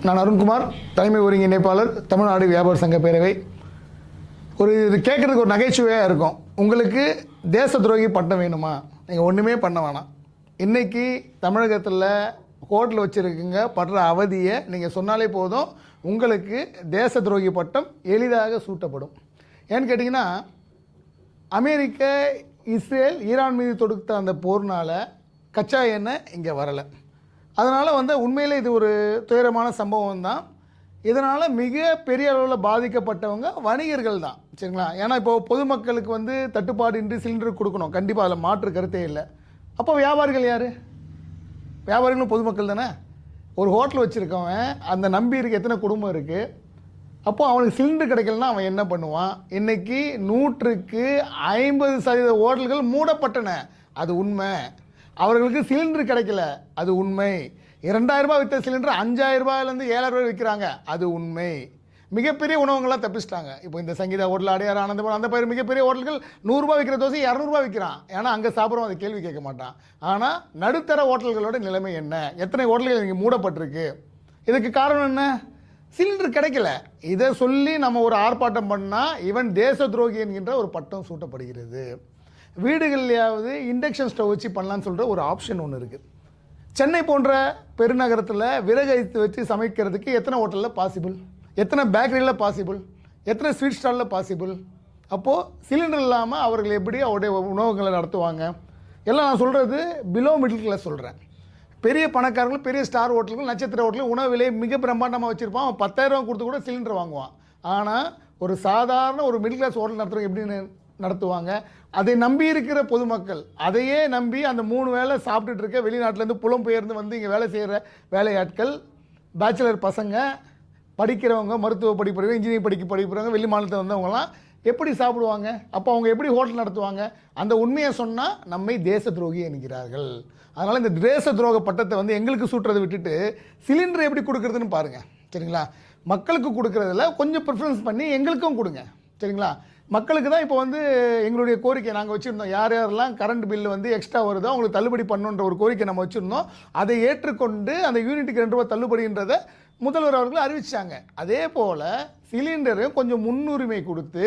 நான் அருண்குமார், தலைமை ஒருங்கிணைப்பாளர், தமிழ்நாடு வியாபார சங்க பேரவை. இது கேட்குறதுக்கு ஒரு நகைச்சுவையாக இருக்கும். உங்களுக்கு தேச துரோகி பட்டம் வேணுமா? நீங்கள் ஒன்றுமே பண்ண வேணாம். இன்றைக்கி தமிழகத்தில் ஹோட்டல் வச்சுருக்குங்க படுற அவதியை நீங்கள் சொன்னாலே போதும், உங்களுக்கு தேச துரோகி பட்டம் எளிதாக சூட்டப்படும். ஏன்னு கேட்டிங்கன்னா, அமெரிக்க, இஸ்ரேல், ஈரான் மீது தொடுத்த அந்த போர்னால் கச்சா எண்ணெய் இங்கே வரலை. அதனால் உண்மையிலே இது ஒரு துயரமான சம்பவம் தான். இதனால் மிக பெரிய அளவில் பாதிக்கப்பட்டவங்க வணிகர்கள் தான், சரிங்களா? ஏன்னா இப்போது பொதுமக்களுக்கு தட்டுப்பாடின்றி சிலிண்டர் கொடுக்கணும், கண்டிப்பாக அதில் மாற்று கருத்தே இல்லை. அப்போ வியாபாரிகள் யார்? வியாபாரிகளும் பொதுமக்கள் தானே. ஒரு ஹோட்டல் வச்சுருக்கவன் அந்த நம்பி இருக்க எத்தனை குடும்பம் இருக்குது. அப்போது அவனுக்கு சிலிண்டர் கிடைக்கலன்னா அவன் என்ன பண்ணுவான்? இன்றைக்கி 100க்கு 50% ஹோட்டல்கள் மூடப்பட்டன, அது உண்மை. அவர்களுக்கு சிலிண்டர் கிடைக்கல, அது உண்மை. 2000 ரூபாய் விற்ற சிலிண்டர் 5000 ரூபாயிலேருந்து 7000 ரூபாய் விற்கிறாங்க, அது உண்மை. மிகப்பெரிய உணவங்கள்லாம் தப்பிச்சிட்டாங்க. இப்போ இந்த சங்கீதா ஹோட்டல், அடையார், ஆனந்தபுரம், அந்த மாதிரி மிகப்பெரிய ஹோட்டல்கள் 100 ரூபாய் விற்கிற தோசை 200 ரூபாய் விற்கிறான். ஏன்னா அங்கே சாப்பிட்றோம், அதை கேள்வி கேட்க மாட்டான். ஆனால் நடுத்தர ஹோட்டல்களோட நிலைமை என்ன? எத்தனை ஹோட்டல்கள் இங்கே மூடப்பட்டிருக்கு? இதுக்கு காரணம் என்ன? சிலிண்டர் கிடைக்கல. இதை சொல்லி நம்ம ஒரு ஆர்ப்பாட்டம் பண்ணால் இவன் தேச துரோகி என்கின்ற ஒரு பட்டம் சூட்டப்படுகிறது. வீடுகள்லையாவது இண்டக்ஷன் ஸ்டவ் வச்சு பண்ணலான்னு சொல்கிற ஒரு ஆப்ஷன் ஒன்று இருக்குது. சென்னை போன்ற பெருநகரத்தில் விறகு வைத்து வச்சு சமைக்கிறதுக்கு எத்தனை ஹோட்டலில் பாசிபிள்? எத்தனை பேக்கரியில் பாசிபிள்? எத்தனை ஸ்வீட் ஸ்டாலில் பாசிபிள்? அப்போது சிலிண்டர் இல்லாமல் அவர்கள் எப்படி அவருடைய உணவுகளை நடத்துவாங்க? எல்லாம் நான் சொல்கிறது பிலோ மிடில் கிளாஸ் சொல்கிறேன். பெரிய பணக்காரர்கள், பெரிய ஸ்டார் ஹோட்டல்கள், நட்சத்திர ஹோட்டல்கள் உணவு விலையை மிக பிரம்மாண்டமாக வச்சுருப்பான். அவன் 10,000 ரூபா கொடுத்து கூட சிலிண்டர் வாங்குவான். ஆனால் ஒரு சாதாரண ஒரு மிடில் கிளாஸ் ஹோட்டல் நடத்துகிறவங்க எப்படி நடத்துவாங்க? அதை நம்பி இருக்கிற பொதுமக்கள், அதையே நம்பி அந்த 3 வேளை சாப்பிட்டுட்டு இருக்க வெளிநாட்டிலேருந்து புலம்பெயர்ந்து இங்கே வேலை செய்கிற வேலையாட்கள், பேச்சுலர் பசங்க, படிக்கிறவங்க, மருத்துவ படிக்கிறவங்க, இன்ஜினியரிங் படிக்கிறவங்க, வெளி மாநிலத்தில் வந்தவங்கலாம் எப்படி சாப்பிடுவாங்க? அப்போ அவங்க எப்படி ஹோட்டல் நடத்துவாங்க? அந்த உண்மையை சொன்னால் நம்மை தேச துரோகி என்கிறார்கள். அதனால் இந்த தேச துரோக பட்டத்தை எங்களுக்கு சூட்டுறதை விட்டுட்டு சிலிண்டர் எப்படி கொடுக்குறதுன்னு பாருங்கள், சரிங்களா? மக்களுக்கு கொடுக்குறதில்ல, கொஞ்சம் ப்ரிஃபரன்ஸ் பண்ணி எங்களுக்கும் கொடுங்க, சரிங்களா? மக்களுக்கு தான் இப்போ எங்களுடைய கோரிக்கை நாங்கள் வச்சுருந்தோம். யார் யாரெல்லாம் கரண்ட் பில்லு எக்ஸ்ட்ரா வருதோ அவங்களுக்கு தள்ளுபடி பண்ணுன்ற ஒரு கோரிக்கை நம்ம வச்சுருந்தோம். அதை ஏற்றுக்கொண்டு அந்த யூனிட்டுக்கு 2 ரூபா தள்ளுபடின்றதை முதல்வர் அவர்கள் அறிவிச்சாங்க. அதே போல் சிலிண்டரும் கொஞ்சம் முன்னுரிமை கொடுத்து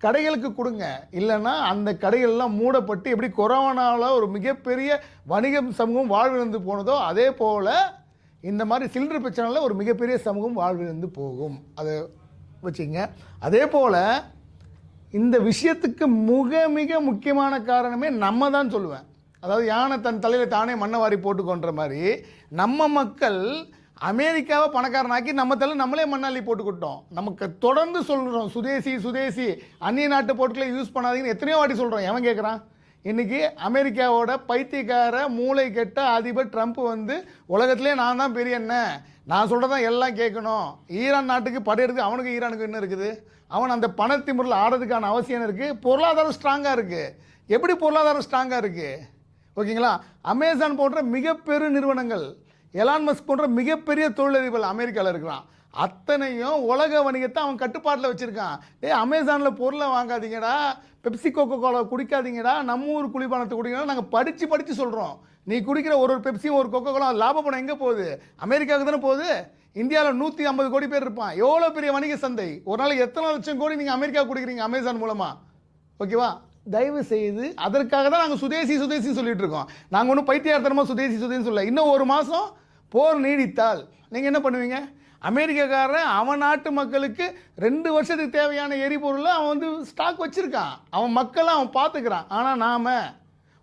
கடைகளுக்கு கொடுங்க. இல்லைன்னா அந்த கடைகள்லாம் மூடப்பட்டு எப்படி கொரோனாவில் ஒரு மிகப்பெரிய வணிக சமூகம் வாழ்விழந்து போனதோ அதே போல் இந்த மாதிரி சிலிண்டர் பிரச்சனையில் ஒரு மிகப்பெரிய சமூகம் வாழ்விழந்து போகும். அதை வச்சுங்க. அதே போல் இந்த விஷயத்துக்கு மிக முக்கியமான காரணமே நம்ம தான் சொல்லுவேன். அதாவது யானை தன் தலையில் தானே மண்ணை வாரி போட்டுக்கொன்ற மாதிரி நம்ம மக்கள் அமெரிக்காவை பணக்காரனாக்கி நம்ம தலையில் நம்மளே மண்ணாளி போட்டுக்கிட்டோம். நமக்கு தொடர்ந்து சொல்கிறோம் சுதேசி சுதேசி, அந்நிய நாட்டு பொருட்களை யூஸ் பண்ணாதீங்கன்னு எத்தனையோ வாட்டி சொல்கிறோம். எவன் கேட்குறான்? இன்றைக்கி அமெரிக்காவோட பைத்தியக்கார மூளை கெட்ட அதிபர் ட்ரம்ப் உலகத்திலே நான் தான் பெரிய என்ன, நான் சொல்கிறதான் எல்லாம் கேட்கணும். ஈரான் நாட்டுக்கு படையெடுத்து அவனுக்கு ஈரானுக்கு என்ன இருக்குது? அவன் அந்த பணத்திமுறையில் ஆடுறதுக்கான அவசியம் இருக்குது. பொருளாதாரம் ஸ்ட்ராங்காக இருக்குது. எப்படி பொருளாதாரம் ஸ்ட்ராங்காக இருக்குது? ஓகேங்களா? அமேசான் போன்ற மிகப்பெரு நிறுவனங்கள், எலான் மஸ்க் போன்ற மிகப்பெரிய தொழிலதிபர் அமெரிக்காவில் இருக்கிறான். அத்தனையும் உலக வணிகத்தை அவன் கட்டுப்பாட்டில் வச்சுருக்கான். அமேசானில் பொருளை வாங்காதீங்கடா, பெப்சி கோகோ கோலா குடிக்காதீங்கடா, நம்ம ஊர் குளிப்பானத்தை குடிக்கணும் நாங்கள் படித்து சொல்கிறோம். நீ குடிக்கிற ஒரு பெப்சியும் ஒரு கோகோ கோலா லாப பணம் எங்கே போகுது? அமெரிக்காவுக்கு தானே போகுது. இந்தியாவில் 150 கோடி பேர் இருப்பான். எவ்வளோ பெரிய வணிக சந்தை. ஒரு நாளைக்கு எத்தனை லட்சம் கோடி நீங்கள் அமெரிக்கா கொடுக்குறீங்க அமேசான் மூலமாக? ஓகேவா? தயவு செய்து அதற்காக தான் நாங்கள் சுதேசி சுதேசின்னு சொல்லிட்டு இருக்கோம். நாங்கள் ஒன்றும் பைத்தியார்த்தனமாக சுதேசி சுதேசின்னு சொல்ல. இன்னும் 1 மாதம் போர் நீடித்தால் நீங்கள் என்ன பண்ணுவீங்க? அமெரிக்காக்காரன் அவன் நாட்டு மக்களுக்கு 2 வருஷத்துக்கு தேவையான எரிபொருளை அவன் ஸ்டாக் வச்சுருக்கான். அவன் மக்களை அவன் பார்த்துக்கிறான். ஆனால் நாம்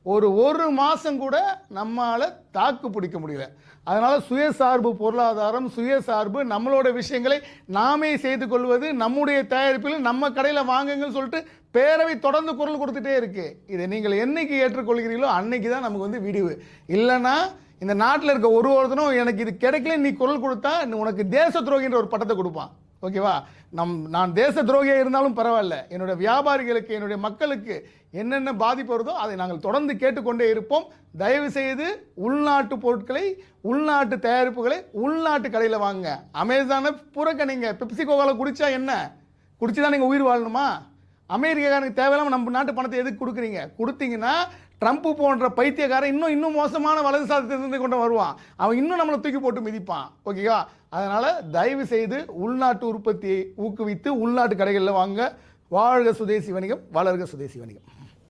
ஒரு மாதம் கூட நம்மளால் தாக்கு பிடிக்க முடியல. அதனால் சுயசார்பு பொருளாதாரம், சுயசார்பு, நம்மளோட விஷயங்களை நாமே செய்து கொள்வது, நம்முடைய தயாரிப்பில் நம்ம கடையில் வாங்குங்கன்னு சொல்லிட்டு பேரவை தொடர்ந்து குரல் கொடுத்துட்டே இருக்குது. இதை நீங்கள் என்னைக்கு ஏற்றுக்கொள்கிறீங்களோ அன்னைக்கு தான் நமக்கு வீடியோ. இல்லைன்னா இந்த நாட்டில் இருக்க ஒருத்தனும் எனக்கு இது கிடைக்கல நீ குரல் கொடுத்தா உனக்கு தேச துரோகின்ற ஒரு பட்டத்தை கொடுப்பான். ஓகேவா? நான் தேச துரோகியாக இருந்தாலும் பரவாயில்ல, என்னுடைய வியாபாரிகளுக்கு, என்னுடைய மக்களுக்கு என்னென்ன பாதிப்பு வருதோ அதை நாங்கள் தொடர்ந்து கேட்டுக்கொண்டே இருப்போம். தயவு செய்து உள்நாட்டு பொருட்களை, உள்நாட்டு தயாரிப்புகளை உள்நாட்டு கடையில் வாங்க. அமேசானை புறக்கணிங்க. பெப்சி கோகால குடிச்சா என்ன? குடிச்சு தான் நீங்கள் உயிர் வாழணுமா? அமெரிக்காக்காரனுக்கு தேவையில்லாமல் நம்ம நாட்டு பணத்தை எதுக்கு கொடுக்குறீங்க? கொடுத்தீங்கன்னா ட்ரம்ப் போன்ற பைத்தியக்காரன் இன்னும் மோசமான வலதுசாரி கொண்டு வருவான். அவன் இன்னும் நம்மளை தூக்கி போட்டு மிதிப்பான். ஓகேவா? அதனால் தயவு செய்து உள்நாட்டு உற்பத்தியை ஊக்குவித்து உள்நாட்டு கடைகளில் வாங்க. வாழ்க சுதேசி வணிகம், வளர்க சுதேசி வணிகம்.